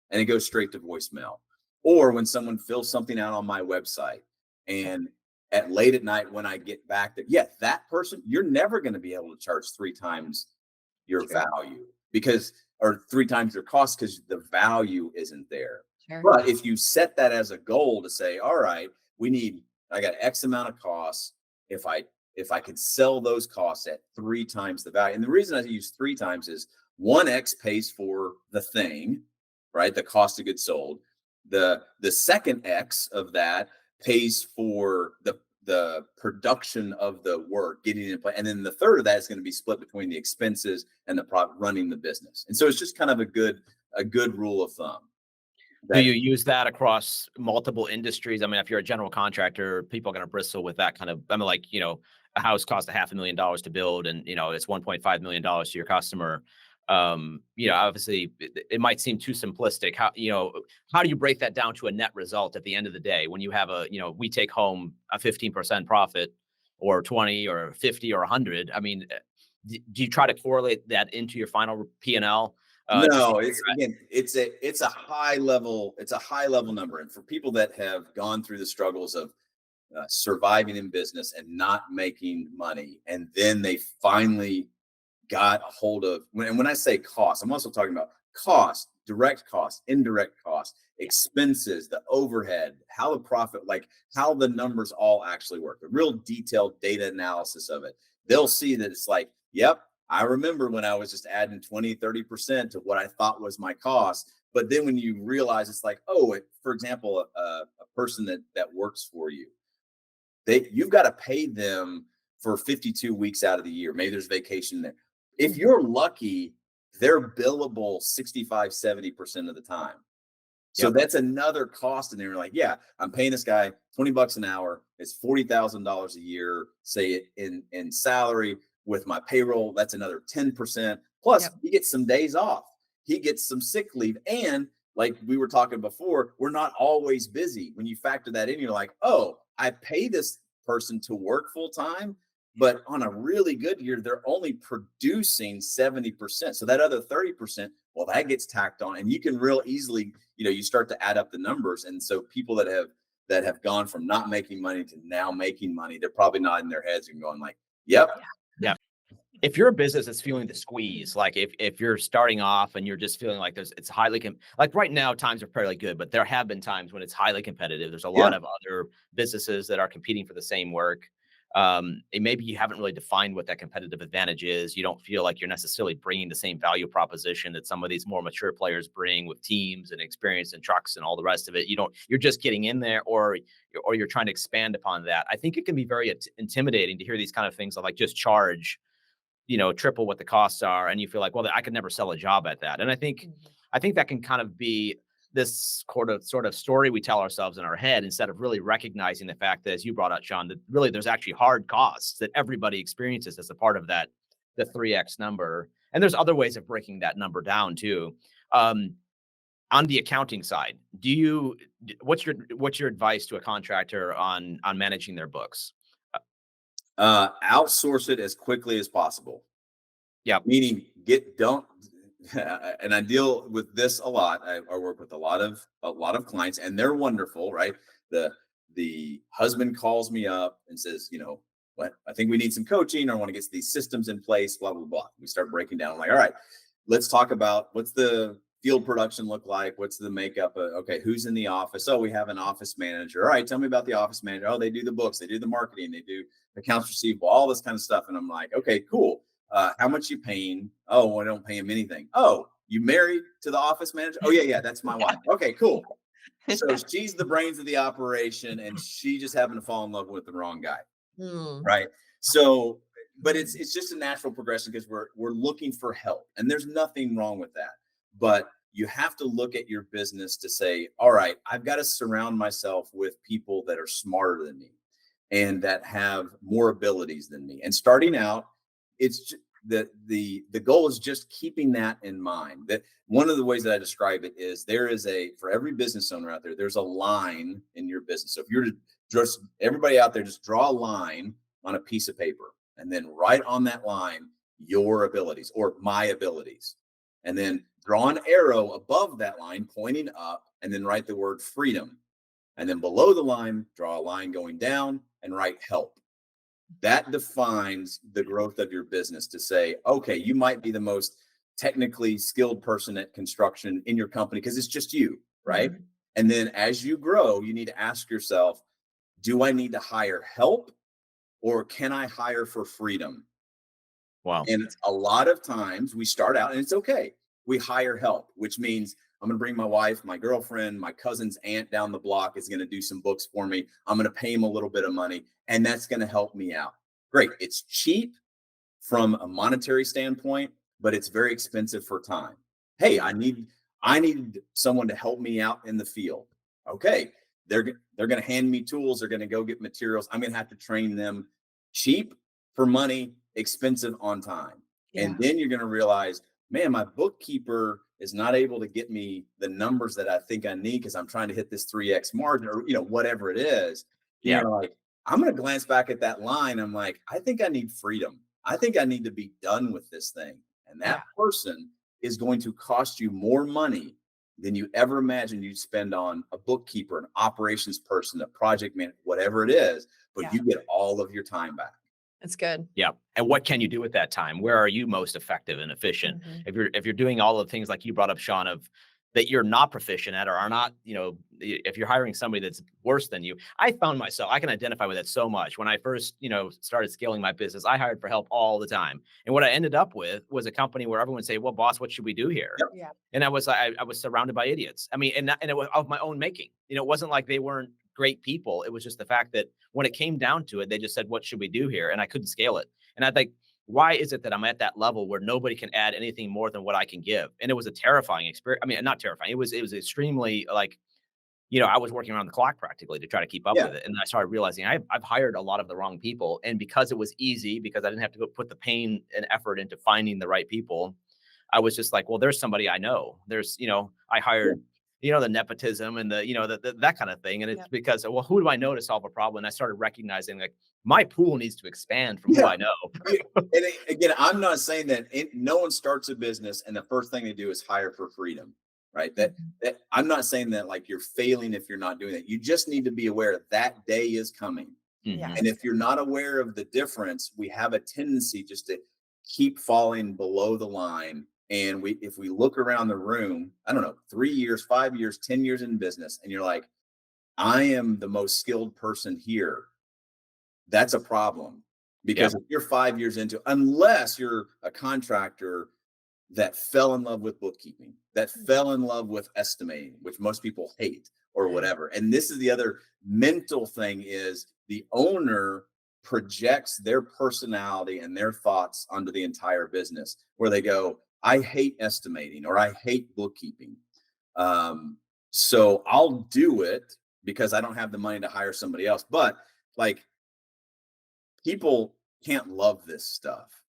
and it goes straight to voicemail, or when someone fills something out on my website and at late at night when I get back that person, you're never going to be able to charge 3 times your value or 3 times your cost because the value isn't there. Sure. But if you set that as a goal to say, all right, I got X amount of costs. If I could sell those costs at 3 times the value, and the reason I use 3 times is 1X pays for the thing, right? The cost of goods sold. The second X of that pays for the production of the work, getting it in place. And then the third of that is going to be split between the expenses and the running the business. And so it's just kind of a good rule of thumb. Do you use that across multiple industries? I mean, if you're a general contractor, people are going to bristle with that kind of, a house costs $500,000 to build and, it's $1.5 million to your customer. Obviously it might seem too simplistic. How do you break that down to a net result at the end of the day when you have we take home a 15% profit or 20 or 50 or 100? I mean, do you try to correlate that into your final P&L? No, it's a high level number. And for people that have gone through the struggles of surviving in business and not making money, and then they finally got a hold of, and when I say cost, I'm also talking about cost, direct cost, indirect cost, expenses, the overhead, how the profit, like how the numbers all actually work, a real detailed data analysis of it. They'll see that it's like, yep, I remember when I was just adding 20, 30% to what I thought was my cost. But then when you realize it's like, oh, for example, a person that works for you, you've got to pay them for 52 weeks out of the year. Maybe there's vacation there. If you're lucky, they're billable 65, 70% of the time. So that's another cost. And they're like, yeah, I'm paying this guy $20 an hour. It's $40,000 a year, say in salary. With my payroll, that's another 10%. Plus, he gets some days off. He gets some sick leave. And like we were talking before, we're not always busy. When you factor that in, you're like, oh, I pay this person to work full time, but on a really good year, they're only producing 70%. So that other 30%, well, that gets tacked on. And you can real easily, you start to add up the numbers. And so people that have gone from not making money to now making money, they're probably nodding their heads and going like, yep. Yeah. If you're a business that's feeling the squeeze, like if you're starting off and you're just feeling like it's highly like right now times are fairly good, but there have been times when it's highly competitive. There's a lot of other businesses that are competing for the same work. And maybe you haven't really defined what that competitive advantage is. You don't feel like you're necessarily bringing the same value proposition that some of these more mature players bring with teams and experience and trucks and all the rest of it. You're just getting in there, or you're trying to expand upon that. I think it can be very intimidating to hear these kind of things like just charge, triple what the costs are. And you feel like, well, I could never sell a job at that. And I think that can kind of be this sort of story we tell ourselves in our head, instead of really recognizing the fact that, as you brought out, Shawn, that really there's actually hard costs that everybody experiences as a part of that, the 3X number. And there's other ways of breaking that number down too. On the accounting side, what's your advice to a contractor on managing their books? Outsource it as quickly as possible. Yeah. Meaning and I deal with this a lot. I work with a lot of clients, and they're wonderful, right? The husband calls me up and says, what, I think we need some coaching. I want to get these systems in place, blah, blah, blah. We start breaking down. I'm like, all right, let's talk about what's the field production look like? What's the makeup? Okay, who's in the office? Oh, we have an office manager. All right, tell me about the office manager. Oh, they do the books, they do the marketing, they do accounts receivable, all this kind of stuff. And I'm like, okay, cool. How much you paying? Oh, I don't pay him anything. Oh, you married to the office manager? Oh, yeah, that's my wife. Okay, cool. So she's the brains of the operation, and she just happened to fall in love with the wrong guy, right? So, but it's just a natural progression because we're looking for help, and there's nothing wrong with that. But you have to look at your business to say, all right, I've got to surround myself with people that are smarter than me and that have more abilities than me. And starting out, it's the goal is just keeping that in mind. That one of the ways that I describe it is for every business owner out there, there's a line in your business. So if you're to just everybody out there, just draw a line on a piece of paper and then write on that line your abilities or my abilities. And then draw an arrow above that line pointing up, and then write the word freedom. And then below the line, draw a line going down and write help. That defines the growth of your business to say, okay, you might be the most technically skilled person at construction in your company because it's just you, right? And then as you grow, you need to ask yourself, do I need to hire help or can I hire for freedom? Wow. And a lot of times we start out and it's okay. We hire help, which means I'm going to bring my wife, my girlfriend, my cousin's aunt down the block is going to do some books for me. I'm going to pay him a little bit of money, and that's going to help me out. Great. It's cheap from a monetary standpoint, but it's very expensive for time. Hey, I need someone to help me out in the field. Okay. They're going to hand me tools. They're going to go get materials. I'm going to have to train them. Cheap for money, expensive on time. Yeah. And then you're going to realize, man, my bookkeeper is not able to get me the numbers that I think I need because I'm trying to hit this 3X margin or, whatever it is. Yeah. You're like, I'm going to glance back at that line. I'm like, I think I need freedom. I think I need to be done with this thing. And that person is going to cost you more money than you ever imagined you'd spend on a bookkeeper, an operations person, a project manager, whatever it is, but you get all of your time back. It's good. Yeah. And what can you do at that time? Where are you most effective and efficient? If you're doing all the things like you brought up, Shawn, of that you're not proficient at or are not, if you're hiring somebody that's worse than you, I found myself, I can identify with that so much. When I first, started scaling my business, I hired for help all the time. And what I ended up with was a company where everyone would say, well, boss, what should we do here? Yep. Yeah. And I was surrounded by idiots. I mean, and it was of my own making. It wasn't like they weren't great people. It was just the fact that when it came down to it, they just said, what should we do here? And I couldn't scale it. And I think, why is it that I'm at that level where nobody can add anything more than what I can give? And it was a terrifying experience. I mean, not terrifying. It was extremely like, I was working around the clock practically to try to keep up with it. And I started realizing I've hired a lot of the wrong people. And because it was easy, because I didn't have to go put the pain and effort into finding the right people, I was just like, well, there's somebody I know. There's, I hired, the nepotism and that kind of thing. And it's because, well, who do I know to solve a problem? And I started recognizing like my pool needs to expand from who I know. And again, I'm not saying that no one starts a business and the first thing they do is hire for freedom, right? That I'm not saying that like you're failing if you're not doing that. You just need to be aware that day is coming. Yeah. And if you're not aware of the difference, we have a tendency just to keep falling below the line. And if we look around the room, I don't know, 3 years, 5 years, 10 years in business, and you're like, I am the most skilled person here. That's a problem. Because if you're 5 years into, unless you're a contractor that fell in love with bookkeeping, that fell in love with estimating, which most people hate or whatever. And this is the other mental thing is the owner projects their personality and their thoughts onto the entire business where they go, I hate estimating or I hate bookkeeping. So I'll do it because I don't have the money to hire somebody else. But like people can't love this stuff.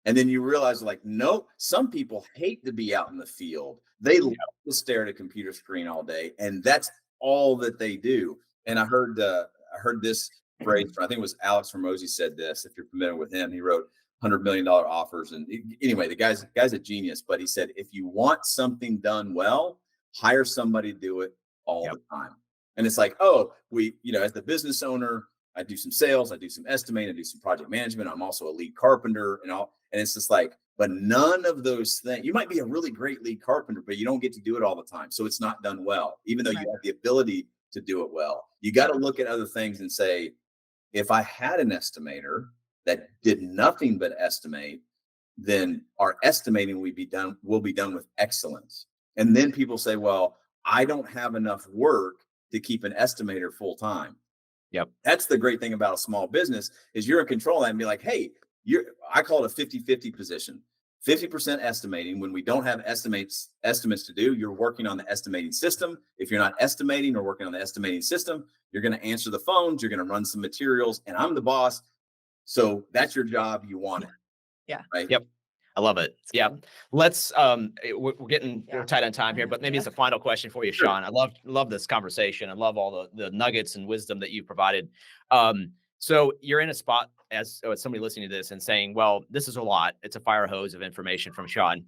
And then you realize like, nope, some people hate to be out in the field. They love to stare at a computer screen all day. And that's all that they do. And I heard this phrase, I think it was Alex Hormozy said this, if you're familiar with him, he wrote $100 million offers. And anyway, the guy's a genius, but he said, if you want something done well, hire somebody to do it all the time. And it's like, oh, as the business owner, I do some sales, I do some estimating, I do some project management. I'm also a lead carpenter and all. And it's just like, but none of those things, you might be a really great lead carpenter, but you don't get to do it all the time. So it's not done well, even though you have the ability to do it well. You got to look at other things and say, if I had an estimator that did nothing but estimate, then our estimating will be done with excellence. And then people say, well, I don't have enough work to keep an estimator full time. Yep. That's the great thing about a small business is you're in control of that and be like, hey, I call it a 50-50 position. 50% estimating. When we don't have estimates to do, you're working on the estimating system. If you're not estimating or working on the estimating system, you're going to answer the phones, you're going to run some materials, and I'm the boss. So that's your job. You want it. Yeah. Right. Yep. I love it. Yeah. Let's we're we're tight on time here, but maybe it's a final question for you, Shawn. I love this conversation. I love all the nuggets and wisdom that you provided. So you're in a spot as somebody listening to this and saying, well, this is a lot. It's a fire hose of information from Shawn.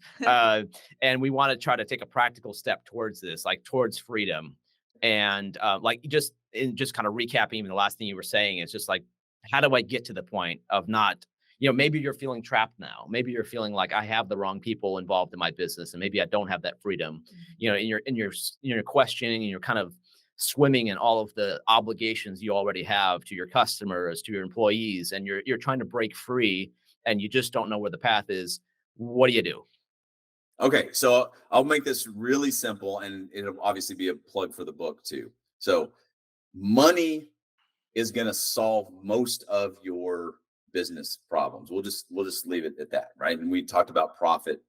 And we want to try to take a practical step towards this, like towards freedom. And just kind of recapping even the last thing you were saying, it's just like, how do I get to the point of not, maybe you're feeling trapped now. Maybe you're feeling like I have the wrong people involved in my business, and maybe I don't have that freedom. In your questioning, and you're kind of swimming in all of the obligations you already have to your customers, to your employees, and you're trying to break free, and you just don't know where the path is. What do you do? Okay, so I'll make this really simple, and it'll obviously be a plug for the book too. So money is going to solve most of your business problems. We'll just leave it at that, right? And we talked about profit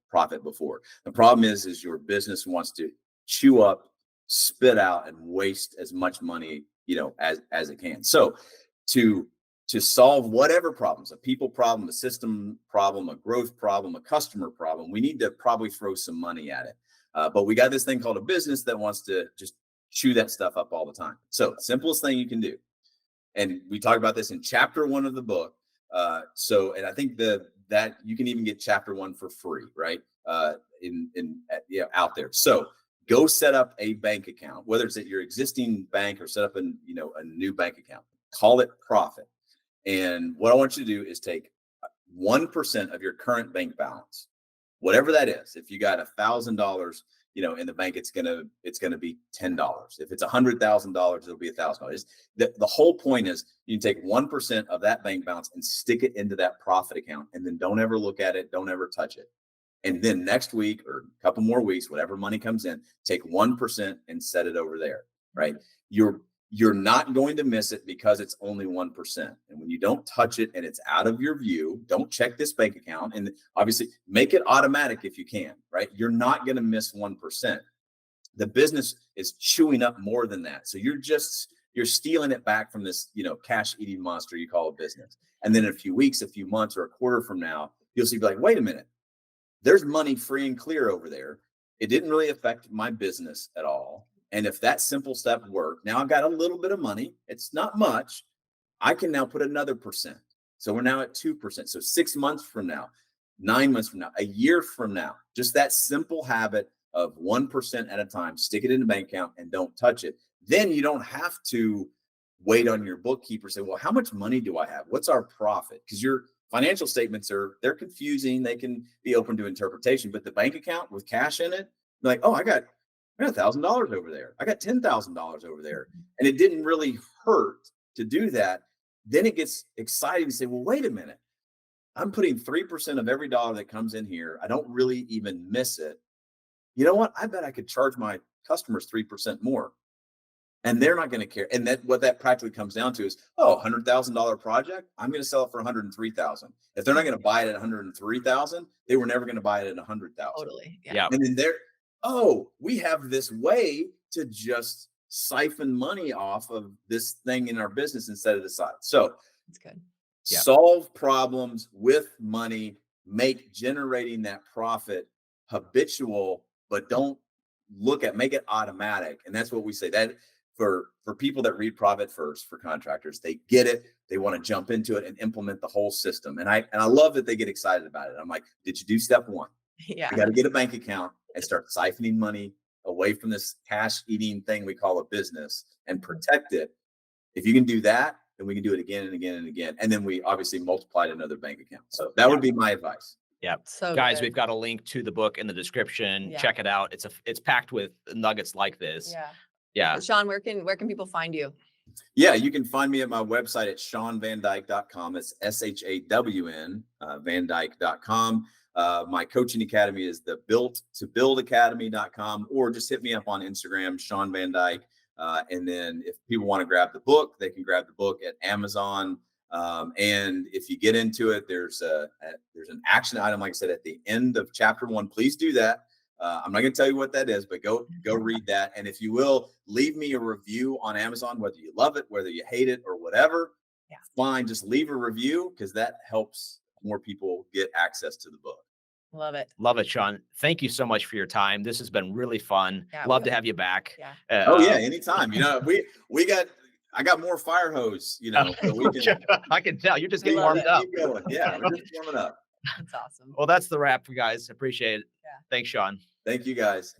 before. The problem is your business wants to chew up, spit out, and waste as much money, as it can. So to solve whatever problems, a people problem, a system problem, a growth problem, a customer problem, we need to probably throw some money at it. But we got this thing called a business that wants to just chew that stuff up all the time. So simplest thing you can do. And we talk about this in chapter 1 of the book. And I think that you can even get chapter 1 for free, right? Out there. So go set up a bank account, whether it's at your existing bank or set up a new bank account. Call it Profit. And what I want you to do is take 1% of your current bank balance, whatever that is. If you got $1,000, in the bank, it's gonna be $10. If it's $100,000, it'll be $1,000. The whole point is you can take 1% of that bank balance and stick it into that profit account, and then don't ever look at it, don't ever touch it. And then next week or a couple more weeks, whatever money comes in, take 1% and set it over there, right? You're not going to miss it because it's only 1%. And when you don't touch it and it's out of your view, don't check this bank account. And obviously make it automatic if you can, right? You're not going to miss 1%. The business is chewing up more than that. So you're stealing it back from this, cash eating monster you call a business. And then in a few weeks, a few months, or a quarter from now, you'll see, like, wait a minute, there's money free and clear over there. It didn't really affect my business at all. And if that simple step worked, now I've got a little bit of money. It's not much. I can now put another %. So we're now at 2%. So 6 months from now, 9 months from now, a year from now, just that simple habit of 1% at a time, stick it in the bank account and don't touch it. Then you don't have to wait on your bookkeeper, say, well, how much money do I have? What's our profit? Because your financial statements they're confusing. They can be open to interpretation, but the bank account with cash in it, like, oh, I got $1,000 over there. I got $10,000 over there. And it didn't really hurt to do that. Then it gets exciting to say, well, wait a minute. I'm putting 3% of every dollar that comes in here. I don't really even miss it. You know what? I bet I could charge my customers 3% more. And they're not going to care. And what that practically comes down to is, $100,000 project, I'm going to sell it for $103,000. If they're not going to buy it at $103,000, they were never going to buy it at $100,000. Totally. Yeah. And then we have this way to just siphon money off of this thing in our business and set it aside. So that's good. Yeah. Solve problems with money, make generating that profit habitual, but don't make it automatic. And that's what we say that for people that read Profit First for contractors, they get it. They want to jump into it and implement the whole system. And I love that they get excited about it. I'm like, did you do step one? Yeah. You got to get a bank account and start siphoning money away from this cash eating thing we call a business and protect it. If you can do that, then we can do it again and again and again. And then we obviously multiply it another bank account. So that would be my advice. Yeah. So guys, good. we've got a link to the book in the description. Yeah. Check it out. It's packed with nuggets like this. Yeah. Yeah. Shawn, where can people find you? Yeah, you can find me at my website at shawnvandyke.com. It's SHAWN, vandyke.com. My coaching academy is the built2buildacademy.com, or just hit me up on Instagram, Shawn Van Dyke. And then if people want to grab the book, they can grab the book at Amazon. And if you get into it, there's an action item, like I said, at the end of chapter 1. Please do that. I'm not going to tell you what that is, but go read that. And if you will, leave me a review on Amazon, whether you love it, whether you hate it, or whatever. Yeah. Fine, just leave a review, because that helps more people get access to the book. Love it. Love it, Shawn. Thank you so much for your time. This has been really fun. Yeah, Love to have you back. Yeah. Anytime. I got more fire hose, so we can. I can tell you're just getting love warmed it. up. Keep going. Yeah, we're just warming up. That's awesome. Well, that's the wrap, you guys. Appreciate it. Yeah. Thanks, Shawn. Thank you, guys.